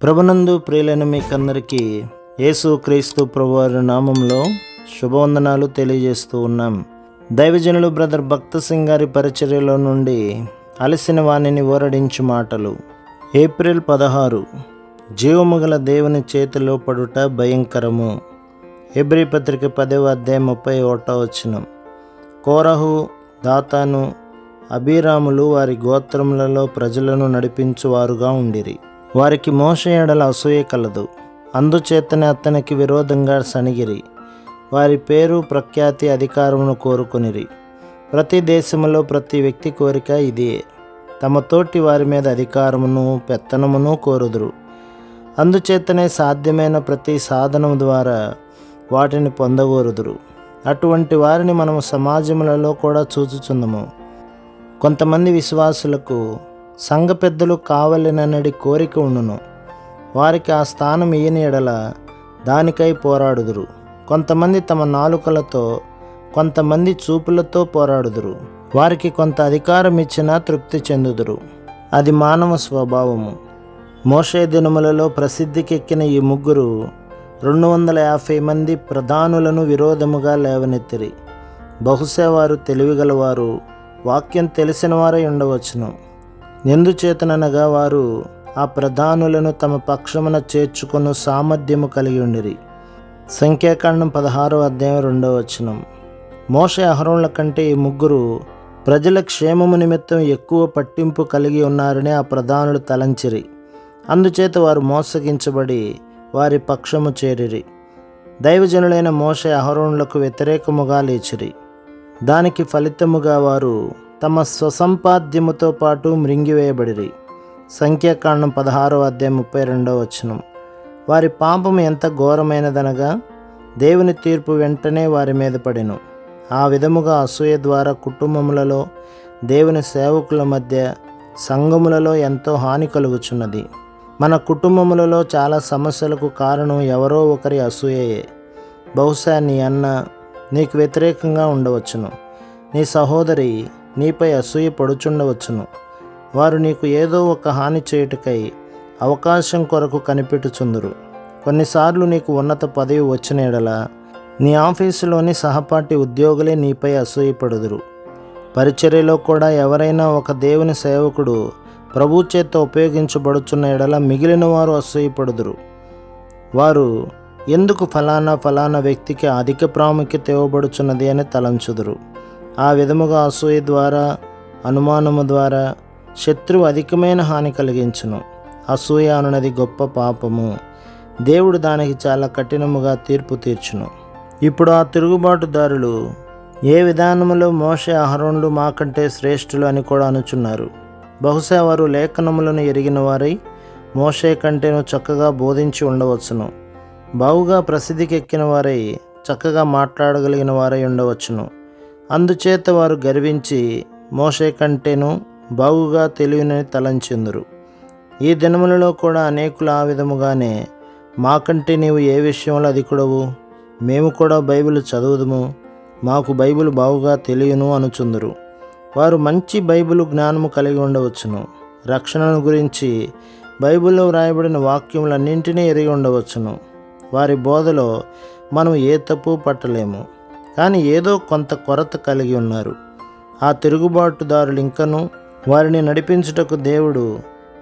ప్రభునందు ప్రియులైన మీకందరికీ యేసు క్రీస్తు ప్రభువారి నామంలో శుభవందనాలు తెలియజేస్తూ ఉన్నాం. దైవజనులు బ్రదర్ భక్త సింగ్ గారి పరిచర్యలో నుండి అలసిన వాణిని ఊరడించు మాటలు. ఏప్రిల్ 16. జీవము గల దేవుని చేతిలో పడుట భయంకరము. హెబ్రీ పత్రిక 10వ అధ్యాయం 31వ వచనం. కోరహు, దాతాను, అబీరాములు వారి గోత్రములలో ప్రజలను నడిపించువారుగా ఉండిరి. వారికి మోషే ఎడల అసూయ కలదు, అందుచేతనే అతనికి విరోధంగా సణిగిరి. వారి పేరు, ప్రఖ్యాతి, అధికారమును కోరుకొనిరి. ప్రతి దేశములో ప్రతి వ్యక్తి కోరిక ఇదే, తమ తోటి వారి మీద అధికారమును పెత్తనమును కోరుదురు. అందుచేతనే సాధ్యమైన ప్రతి సాధనం ద్వారా వాటిని పొందగోరుదురు. అటువంటి వారిని మనము సమాజములలో కూడా చూచుచున్నాము. కొంతమంది విశ్వాసులకు సంఘ పెద్దలు కావలెనన్నడి కోరిక ఉండును. వారికి ఆ స్థానం ఈయన ఎడల దానికై పోరాడుదురు. కొంతమంది తమ నాలుకలతో, కొంతమంది చూపులతో పోరాడుదురు. వారికి కొంత అధికారం ఇచ్చినా తృప్తి చెందుదురు. అది మానవ స్వభావము. మోషే దినములలో ప్రసిద్ధికెక్కిన ఈ ముగ్గురు 250 మంది ప్రధానులను విరోధముగా లేవనెత్తిరి. బహుశా వారు తెలివిగలవారు, వాక్యం తెలిసిన వారై ఉండవచ్చును. ఎందుచేతననగా వారు ఆ ప్రధానులను తమ పక్షమున చేర్చుకొను సామర్థ్యము కలిగి ఉండిరి. సంఖ్యాకాండం 16వ అధ్యాయం 2వ వచనం. మోషే అహరోన్ల కంటే ఈ ముగ్గురు ప్రజల క్షేమము నిమిత్తం ఎక్కువ పట్టింపు కలిగి ఉన్నారని ఆ ప్రధానులు తలంచిరి. అందుచేత వారు మోసగించబడి వారి పక్షము చేరిరి. దైవజనులైన మోషే అహరోన్లకు వ్యతిరేకముగా లేచిరి. దానికి ఫలితముగా వారు తమ స్వసంపాద్యముతో పాటు మృంగివేయబడిరి. సంఖ్యాకాండం 16వ అధ్యాయం 32వ వచనం. వారి పాపము ఎంత ఘోరమైనదనగా దేవుని తీర్పు వెంటనే వారి మీద పడెను. ఆ విధముగా అసూయ ద్వారా కుటుంబములలో, దేవుని సేవకుల మధ్య, సంఘములలో ఎంతో హాని కలుగుచున్నది. మన కుటుంబములలో చాలా సమస్యలకు కారణం ఎవరో ఒకరి అసూయయే. బహుశా నీ అన్న నీకు వ్యతిరేకంగా ఉండవచ్చును. నీ సహోదరి నీపై అసూయ పడుచుండవచ్చును. వారు నీకు ఏదో ఒక హాని చేయుటకై అవకాశం కొరకు కనిపెట్టుచుందురు. కొన్నిసార్లు నీకు ఉన్నత పదవి వచ్చిన ఎడల నీ ఆఫీసులోని సహపాఠి ఉద్యోగులే నీపై అసూయపడుదురు. పరిచర్యలో కూడా ఎవరైనా ఒక దేవుని సేవకుడు ప్రభు చేత ఉపయోగించబడుచున్న ఎడల మిగిలిన వారు అసూయపడుదురు. వారు ఎందుకు ఫలానా వ్యక్తికి అధిక ప్రాముఖ్యత ఇవ్వబడుచున్నది అని తలంచుదురు. ఆ విధముగా అసూయ ద్వారా, అనుమానము ద్వారా శత్రువు అధికమైన హాని కలిగించును. అసూయ అనున్నది గొప్ప పాపము. దేవుడు దానికి చాలా కఠినముగా తీర్పు తీర్చును. ఇప్పుడు ఆ తిరుగుబాటుదారులు ఏ విధానములో మోషే అహరోన్లు మాకంటే శ్రేష్ఠులు అని కూడా అనుచున్నారు. బహుశా వారు లేఖనములను ఎరిగిన వారై మోషే కంటేను చక్కగా బోధించి ఉండవచ్చును. బావుగా ప్రసిద్ధికెక్కిన వారై చక్కగా మాట్లాడగలిగిన వారై ఉండవచ్చును. అందుచేత వారు గర్వించి మోషే కంటేను బాగుగా తెలివినని తలంచెందురు. ఈ దినములలో కూడా అనేకులు ఆ విధముగానే మాకంటే నీవు ఏ విషయంలో అధికుడవు, మేము కూడా బైబిల్ చదువుదుము, మాకు బైబిల్ బాగుగా తెలియను అనుచుందురు. వారు మంచి బైబిల్ జ్ఞానము కలిగి ఉండవచ్చును. రక్షణను గురించి బైబిల్లో వ్రాయబడిన వాక్యములన్నింటినీ ఎరిగి ఉండవచ్చును. వారి బోధలో మనం ఏ తప్పు పట్టలేము. కానీ ఏదో కొంత కొరత కలిగి ఉన్నారు. ఆ తిరుగుబాటుదారులు ఇంకను వారిని నడిపించుటకు దేవుడు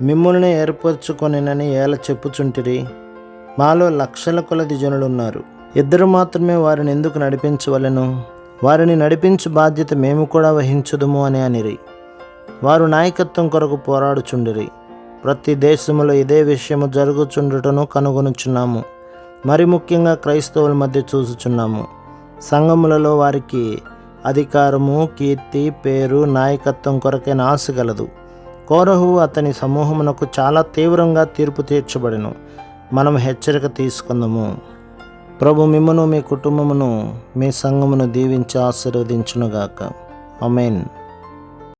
మిమ్ముల్ని ఏర్పరచుకొనినని ఏల చెప్పుచుంటిరి. మాలో లక్షల కొలది జనులున్నారు, ఇద్దరు మాత్రమే వారిని ఎందుకు నడిపించవలెను? వారిని నడిపించు బాధ్యత మేము కూడా వహించుదుము అని అనిరి. వారు నాయకత్వం కొరకు పోరాడుచుండిరి. ప్రతి దేశములో ఇదే విషయము జరుగుచుండుటను కనుగొనుచున్నాము. మరి ముఖ్యంగా క్రైస్తవుల మధ్య చూసుచున్నాము. సంఘములలో వారికి అధికారము, కీర్తి, పేరు, నాయకత్వం కొరకైన ఆశ గలదు. కోరహు అతని సమూహమునకు చాలా తీవ్రంగా తీర్పు తీర్చబడెను. మనం హెచ్చరిక తీసుకుందాము. ప్రభు మిమ్మును, మీ కుటుంబమును, మీ సంఘమును దీవించి ఆశీర్వదించునుగాక. ఆమేన్.